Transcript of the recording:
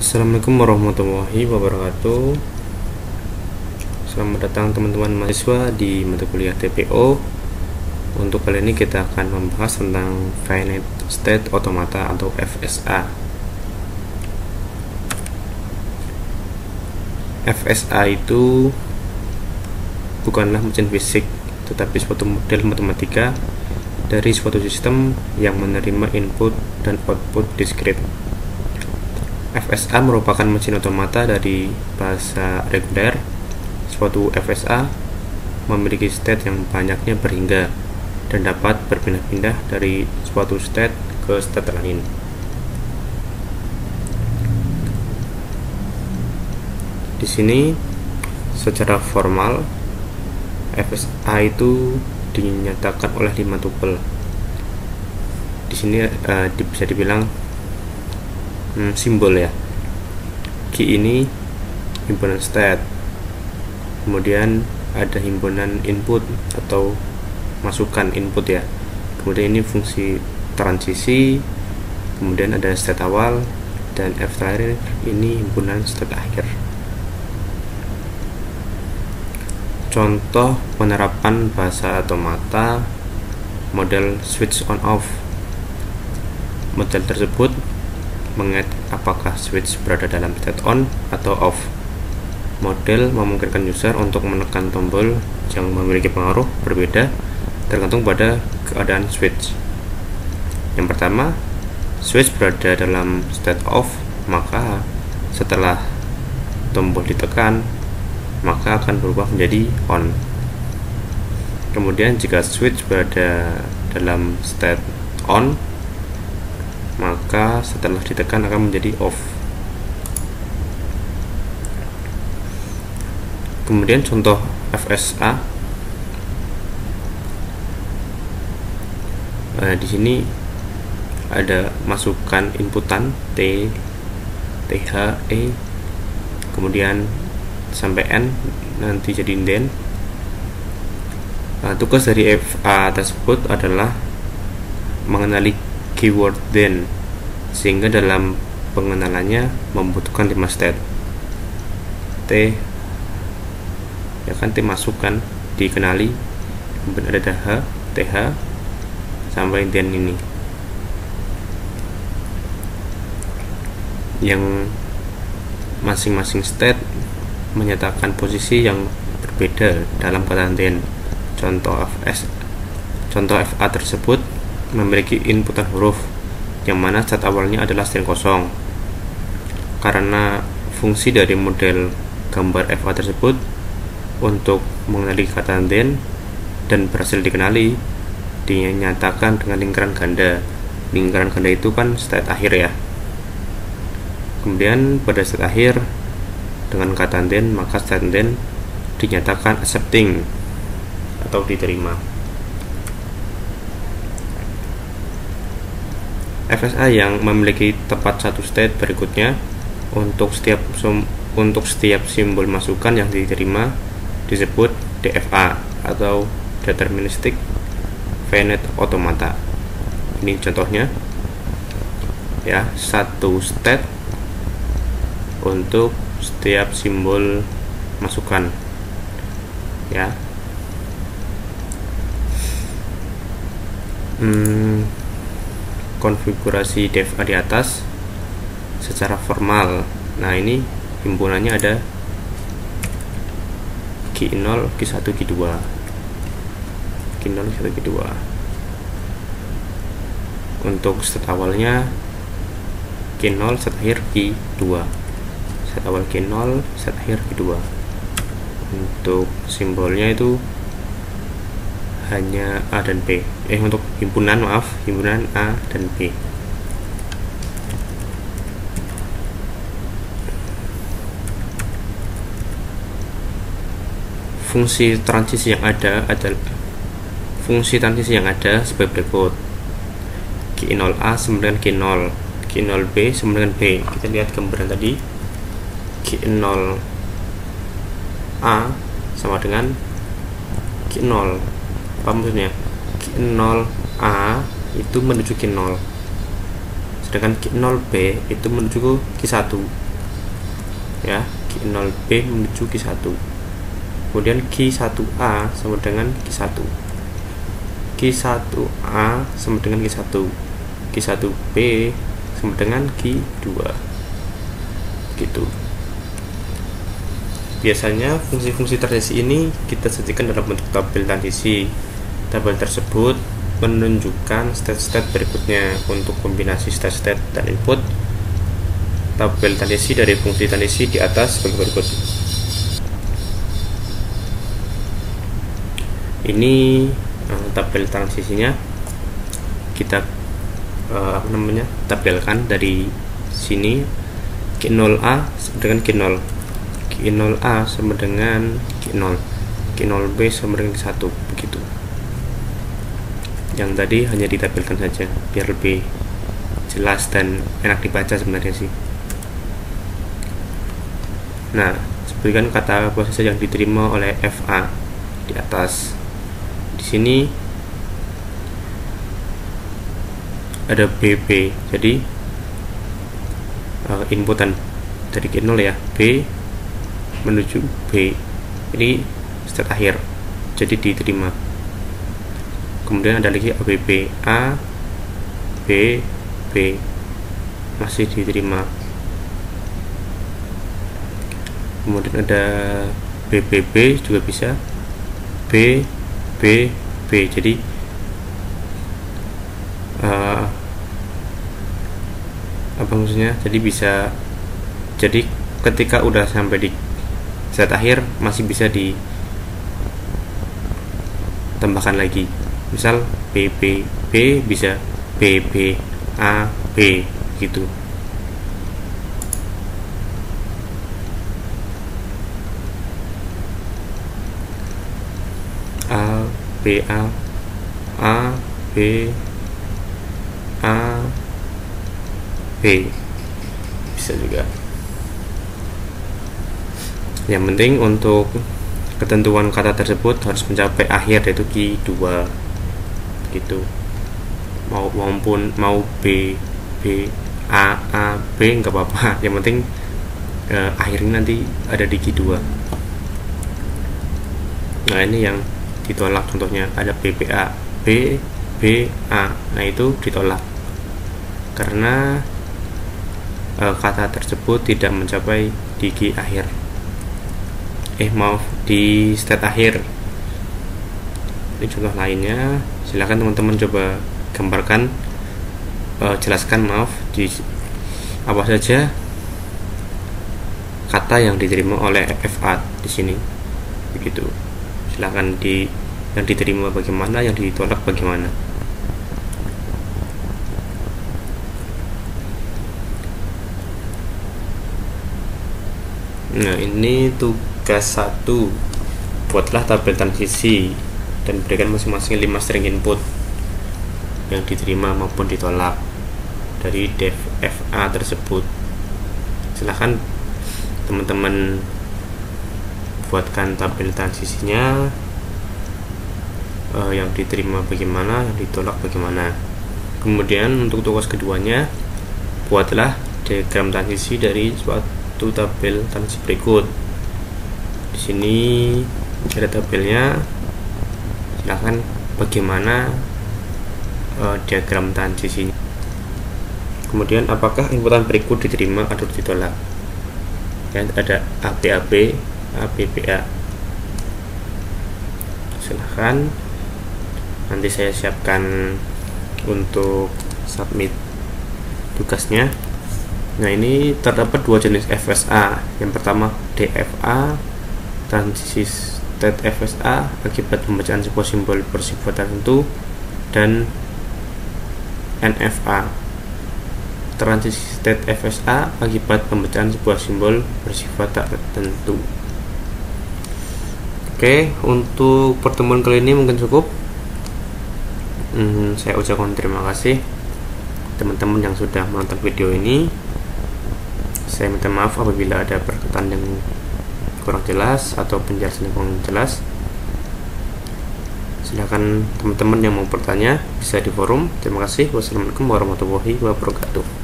Assalamualaikum warahmatullahi wabarakatuh. Selamat datang teman-teman mahasiswa di mata kuliah TPO. Untuk kali ini kita akan membahas tentang Finite State Automata atau FSA. FSA itu bukanlah mesin fisik, tetapi suatu model matematika dari suatu sistem yang menerima input dan output diskrit. FSA merupakan mesin otomata dari bahasa reguler. Suatu FSA memiliki state yang banyaknya berhingga dan dapat berpindah-pindah dari suatu state ke state lain. Di sini secara formal FSA itu dinyatakan oleh 5 tupel. Di sini bisa dibilang simbol ya. Key ini himpunan state, kemudian ada himpunan input atau masukan input ya, kemudian ini fungsi transisi, kemudian ada state awal, dan F terakhir ini himpunan state akhir. Contoh penerapan bahasa automata model switch on off. Model tersebut mengait apakah switch berada dalam state on atau off. Model memungkinkan user untuk menekan tombol yang memiliki pengaruh berbeda tergantung pada keadaan switch. Yang pertama, switch berada dalam state off, maka setelah tombol ditekan maka akan berubah menjadi on. Kemudian jika switch berada dalam state on, maka setelah ditekan akan menjadi off. Kemudian contoh FSA. Di sini ada masukan inputan T, TH, E, kemudian sampai N, nanti jadi then. Tugas dari FA tersebut adalah mengenali keyword then, sehingga dalam pengenalannya membutuhkan 5 state. T ya kan, T masukkan dikenali, kemudian ada H, TH sampai then ini, yang masing-masing state menyatakan posisi yang berbeda dalam kata then. Contoh FA tersebut memiliki inputan huruf yang mana state awalnya adalah string kosong. Karena fungsi dari model gambar FA tersebut untuk mengenali kata then dan berhasil dikenali, dinyatakan dengan lingkaran ganda. Lingkaran ganda itu kan state akhir ya. Kemudian pada state akhir dengan kata then, maka state then dinyatakan accepting atau diterima. FSA yang memiliki tepat satu state berikutnya untuk setiap simbol masukan yang diterima disebut DFA atau Deterministic Finite Automata. Ini contohnya ya, satu state untuk setiap simbol masukan ya. Konfigurasi DFA di atas secara formal. Nah, ini himpunannya ada Q0, Q1, Q2. Q0, Q1, Q2. Untuk state awalnya Q0, state akhir Q2. State awal Q0, state akhir Q2. Untuk simbolnya itu hanya A dan B. Untuk himpunan A dan B. Fungsi transisi yang ada sebagai berikut. Q0A sama dengan Q0, Q0B sama dengan B. Kita lihat gambaran tadi. Q0A sama dengan Q0. Apa maksudnya? Q0A itu menuju Q0, sedangkan Q0B itu menuju ke Q1. ya, Q0B menuju Q1. Kemudian Q1A sama dengan Q1, Q1A sama dengan Q1, Q1B sama dengan Q2, gitu. Biasanya fungsi-fungsi transisi ini kita sajikan dalam bentuk tabel transisi. Tabel tersebut menunjukkan state-state berikutnya. Untuk kombinasi state-state dan input, tabel transisi dari fungsi transisi di atas sebagai berikut. Ini tabel transisinya kita tabelkan dari sini. Q0A sama dengan Q0, Q0A sama dengan Q0, Q0B sama dengan Q1, begitu. Yang tadi hanya ditabelkan saja biar lebih jelas dan enak dibaca sebenarnya sih. Nah, sebutkan kata prosesor yang diterima oleh FA di atas. Di sini ada BB, jadi inputan dari Q0 ya, B menuju B, ini state akhir, jadi diterima. Kemudian ada lagi ABB, A, B, B masih diterima. Kemudian ada BBB juga bisa, B, B, B, jadi apa maksudnya, jadi bisa, jadi ketika udah sampai di set akhir masih bisa ditambahkan lagi, misal BB B bisa BB A B gitu. A B A B A B bisa juga. Yang penting untuk ketentuan kata tersebut harus mencapai akhir, yaitu Q2 gitu. Mau B A B nggak apa-apa, yang penting akhirnya nanti ada di Q2. Nah, ini yang ditolak, contohnya ada BBA BA, nah itu ditolak karena kata tersebut tidak mencapai di Q akhir, di state akhir. Ini contoh lainnya, silakan teman-teman coba gambarkan, jelaskan di apa saja kata yang diterima oleh FA di sini, begitu. Silakan yang diterima bagaimana, yang ditolak bagaimana. Nah, ini tugas 1. Buatlah tabel transisi dan berikan masing-masing 5 string input yang diterima maupun ditolak dari def FA tersebut. Silahkan teman-teman buatkan tabel transisinya, yang diterima bagaimana, yang ditolak bagaimana. Kemudian untuk tugas keduanya, buatlah diagram transisi dari suatu tabel transisi berikut. Di sini ada tabelnya, silahkan bagaimana diagram transisinya. Kemudian apakah inputan berikut diterima atau ditolak. Ya, ada ABAB, ABBA. Silahkan nanti saya siapkan untuk submit tugasnya. Nah, ini terdapat 2 jenis FSA. Yang pertama DFA, transisi state FSA akibat pembacaan sebuah simbol bersifat tertentu, dan NFA, transisi state FSA akibat pembacaan sebuah simbol bersifat tak tertentu. Oke, untuk pertemuan kali ini mungkin cukup. Saya ucapkan terima kasih teman-teman yang sudah menonton video ini. Saya minta maaf apabila ada perkataan yang kurang jelas atau penjelasan yang kurang jelas. Silakan teman-teman yang mau bertanya bisa di forum. Terima kasih. Wassalamualaikum warahmatullahi wabarakatuh.